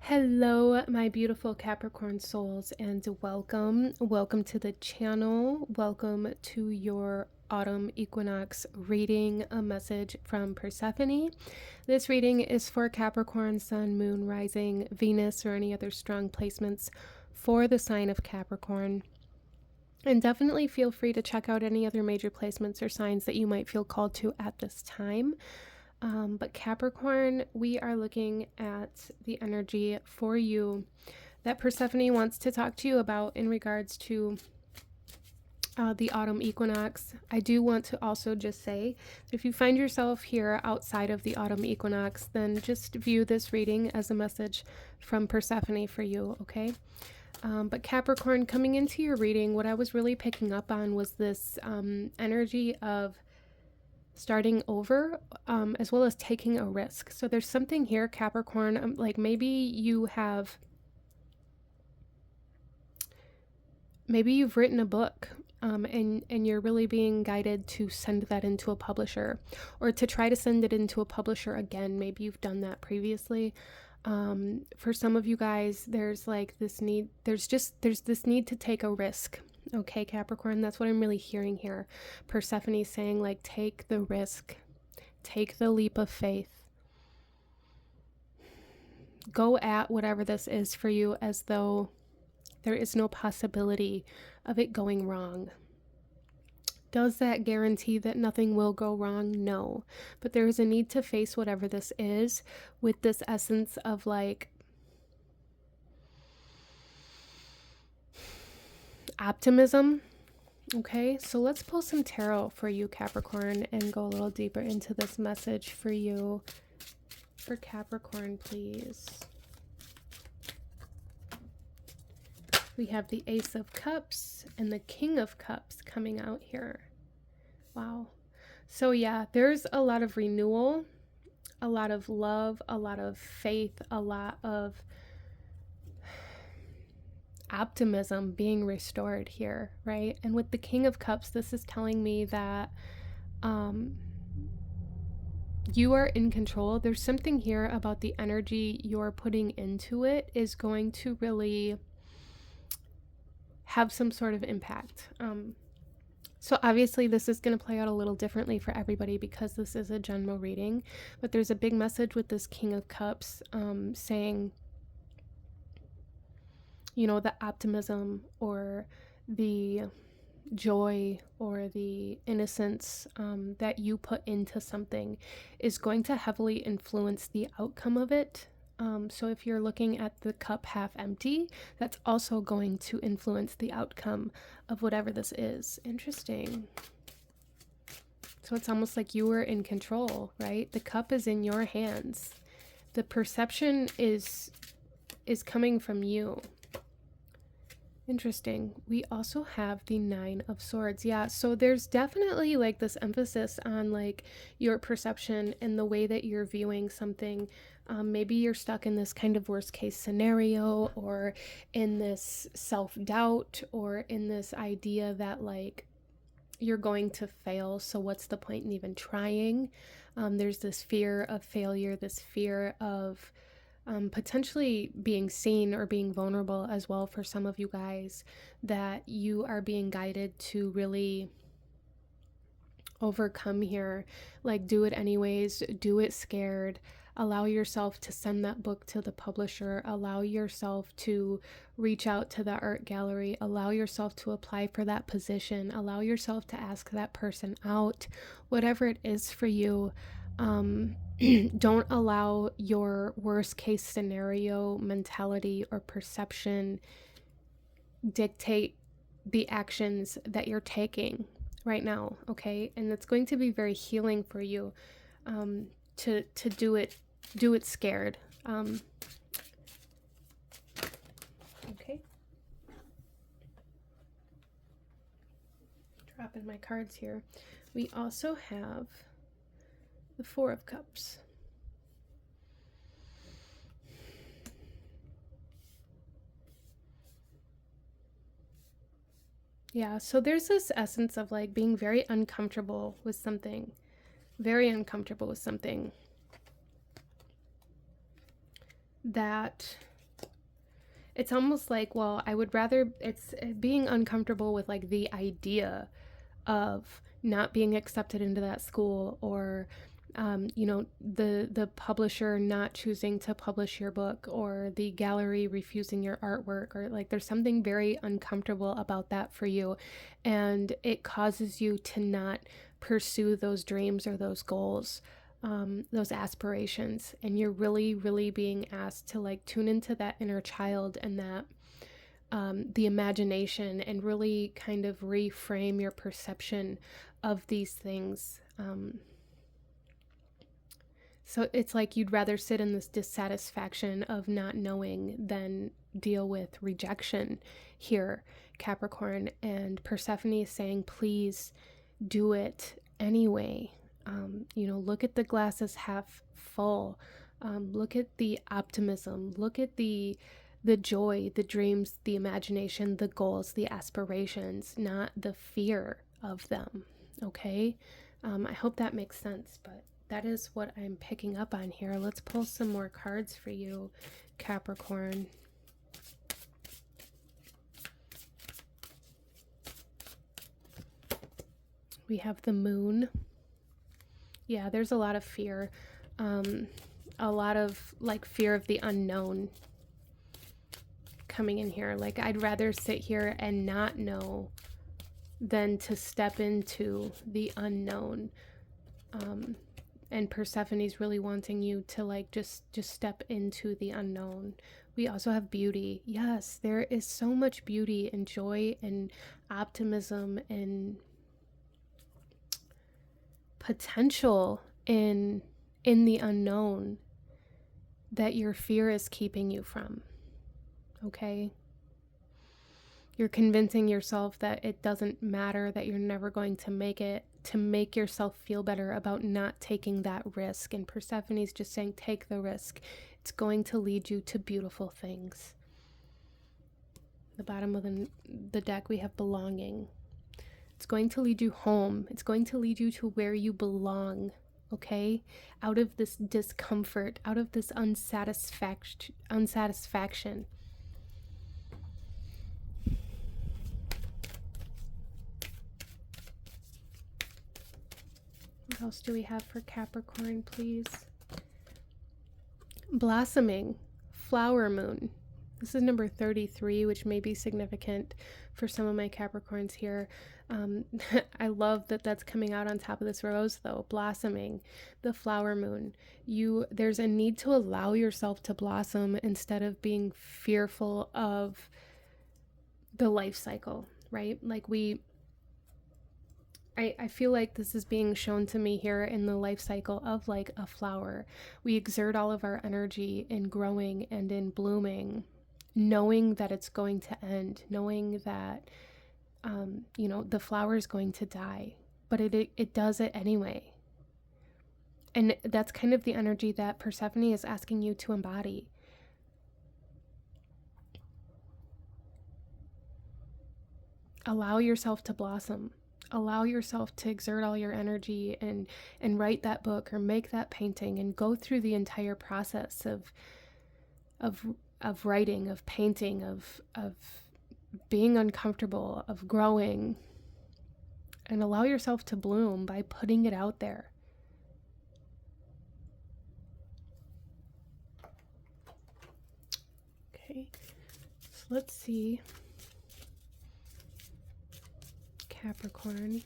Hello, my beautiful Capricorn souls, and welcome to the channel. Welcome to your autumn equinox reading, a message from Persephone. This reading is for Capricorn, Sun, Moon, Rising, Venus, or any other strong placements for the sign of Capricorn. And definitely feel free to check out any other major placements or signs that you might feel called to at this time. But Capricorn, we are looking at the energy for you that Persephone wants to talk to you about in regards to the autumn equinox. I do want to also just say, if you find yourself here outside of the autumn equinox, then just view this reading as a message from Persephone for you, okay? But Capricorn, coming into your reading, what I was really picking up on was this energy of starting over, as well as taking a risk. So there's something here, Capricorn, like maybe you've written a book, and you're really being guided to send that into a publisher, or to try to send it into a publisher again. Maybe you've done that previously. For some of you guys, there's like this need, there's this need to take a risk. Okay, Capricorn, that's what I'm really hearing here. Persephone saying, like, take the risk, take the leap of faith. Go at whatever this is for you as though there is no possibility of it going wrong. Does that guarantee that nothing will go wrong? No. But there is a need to face whatever this is with this essence of like optimism. Okay, so let's pull some tarot for you, Capricorn, and go a little deeper into this message for you. For Capricorn, please. We have the Ace of Cups and the King of Cups coming out here. Wow. So yeah, there's a lot of renewal, a lot of love, a lot of faith, a lot of optimism being restored here, right? And with the King of Cups, this is telling me that you are in control. There's something here about the energy you're putting into it is going to really have some sort of impact. So obviously this is going to play out a little differently for everybody because this is a general reading, but there's a big message with this King of Cups, saying, you know, the optimism or the joy or the innocence that you put into something is going to heavily influence the outcome of it. So if you're looking at the cup half empty, that's also going to influence the outcome of whatever this is. Interesting. So it's almost like you were in control, right? The cup is in your hands. The perception is coming from you. Interesting. We also have the Nine of Swords. Yeah, so there's definitely like this emphasis on like your perception and the way that you're viewing something. Maybe you're stuck in this kind of worst case scenario, or in this self-doubt, or in this idea that like you're going to fail, so what's the point in even trying? There's this fear of failure, this fear of potentially being seen or being vulnerable as well for some of you guys, that you are being guided to really overcome here. Like, do it anyways, do it scared, allow yourself to send that book to the publisher, allow yourself to reach out to the art gallery, allow yourself to apply for that position, allow yourself to ask that person out, whatever it is for you. Don't allow your worst case scenario mentality or perception dictate the actions that you're taking right now, okay? And it's going to be very healing for you to do it scared. Okay. Dropping my cards here. We also have the Four of Cups. Yeah, so there's this essence of like being very uncomfortable with something. Very uncomfortable with something that It's almost like, well, I would rather, it's being uncomfortable with like the idea of not being accepted into that school, or you know, the publisher not choosing to publish your book, or the gallery refusing your artwork, or like there's something very uncomfortable about that for you, and it causes you to not pursue those dreams or those goals, those aspirations, and you're really, really being asked to like tune into that inner child and that the imagination, and really kind of reframe your perception of these things. So it's like you'd rather sit in this dissatisfaction of not knowing than deal with rejection here, Capricorn. And Persephone is saying, please do it anyway. You know, look at the glass as half full. Look at the optimism. Look at the joy, the dreams, the imagination, the goals, the aspirations, not the fear of them. Okay? I hope that makes sense, but that is what I'm picking up on here. Let's pull some more cards for you, Capricorn. We have the Moon. Yeah, there's a lot of fear. A lot of like fear of the unknown coming in here. Like, I'd rather sit here and not know than to step into the unknown. And Persephone's really wanting you to like just step into the unknown. We also have beauty. Yes, there is so much beauty and joy and optimism and potential in the unknown that your fear is keeping you from. Okay? You're convincing yourself that it doesn't matter, that you're never going to make it, to make yourself feel better about not taking that risk. And Persephone's just saying, take the risk. It's going to lead you to beautiful things. The bottom of the deck, we have belonging. It's going to lead you home. It's going to lead you to where you belong. Okay? Out of this discomfort, out of this unsatisfaction. What else do we have for Capricorn, please? Blossoming, flower moon. This is number 33, which may be significant for some of my Capricorns here. I love that that's coming out on top of this rose, though. Blossoming, the flower moon. There's a need to allow yourself to blossom instead of being fearful of the life cycle, right? Like I feel like this is being shown to me here in the life cycle of like a flower. We exert all of our energy in growing and in blooming, knowing that it's going to end, knowing that, you know, the flower is going to die, but it does it anyway. And that's kind of the energy that Persephone is asking you to embody. Allow yourself to blossom. Allow yourself to exert all your energy and write that book or make that painting and go through the entire process of writing, of painting, of being uncomfortable, of growing, and allow yourself to bloom by putting it out there. Okay, so let's see. Capricorn.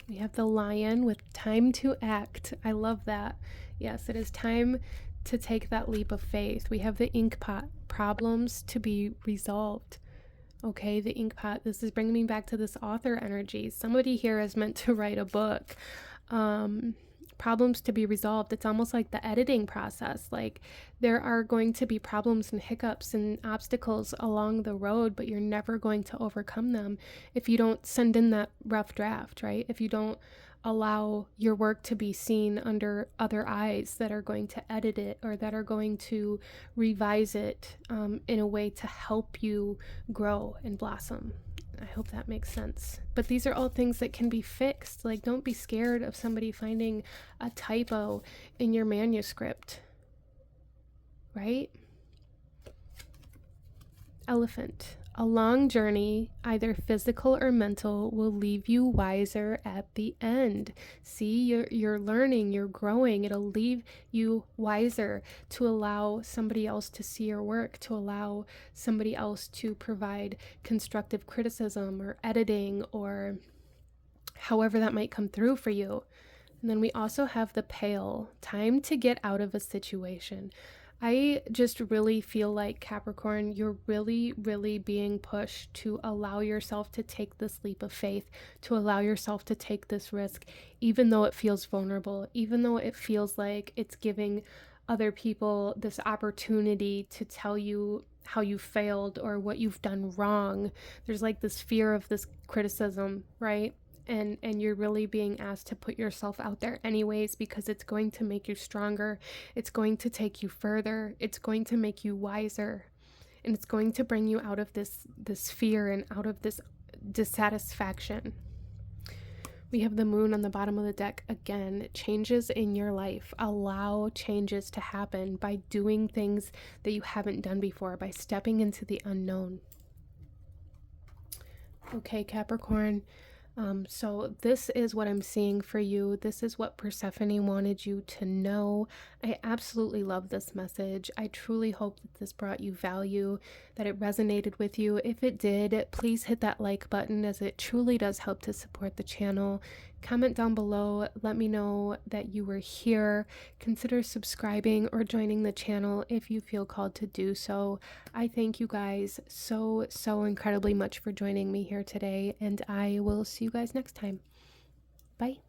We have the Lion with time to act. I love that. Yes, it is time to take that leap of faith. We have the Inkpot, problems to be resolved. Okay, the Inkpot. This is bringing me back to this author energy. Somebody here is meant to write a book. Problems to be resolved. It's almost like the editing process. Like, there are going to be problems and hiccups and obstacles along the road, but you're never going to overcome them if you don't send in that rough draft, right? If you don't allow your work to be seen under other eyes that are going to edit it or that are going to revise it in a way to help you grow and blossom. I hope that makes sense. But these are all things that can be fixed. Like, don't be scared of somebody finding a typo in your manuscript, right? Elephant. A long journey, either physical or mental, will leave you wiser at the end. See, you're learning, you're growing. It'll leave you wiser to allow somebody else to see your work, to allow somebody else to provide constructive criticism or editing or however that might come through for you. And then we also have the Pale, time to get out of a situation. I just really feel like, Capricorn, you're really, really being pushed to allow yourself to take this leap of faith, to allow yourself to take this risk, even though it feels vulnerable, even though it feels like it's giving other people this opportunity to tell you how you failed or what you've done wrong. There's like this fear of this criticism, right? And you're really being asked to put yourself out there anyways, because it's going to make you stronger. It's going to take you further. It's going to make you wiser. And it's going to bring you out of this fear and out of this dissatisfaction. We have the Moon on the bottom of the deck again. Changes in your life. Allow changes to happen by doing things that you haven't done before, by stepping into the unknown. Okay, Capricorn. So this is what I'm seeing for you. This is what Persephone wanted you to know. I absolutely love this message. I truly hope that this brought you value, that it resonated with you. If it did, please hit that like button, as it truly does help to support the channel. Comment down below. Let me know that you were here. Consider subscribing or joining the channel if you feel called to do so. I thank you guys so incredibly much for joining me here today, and I will see you guys next time. Bye.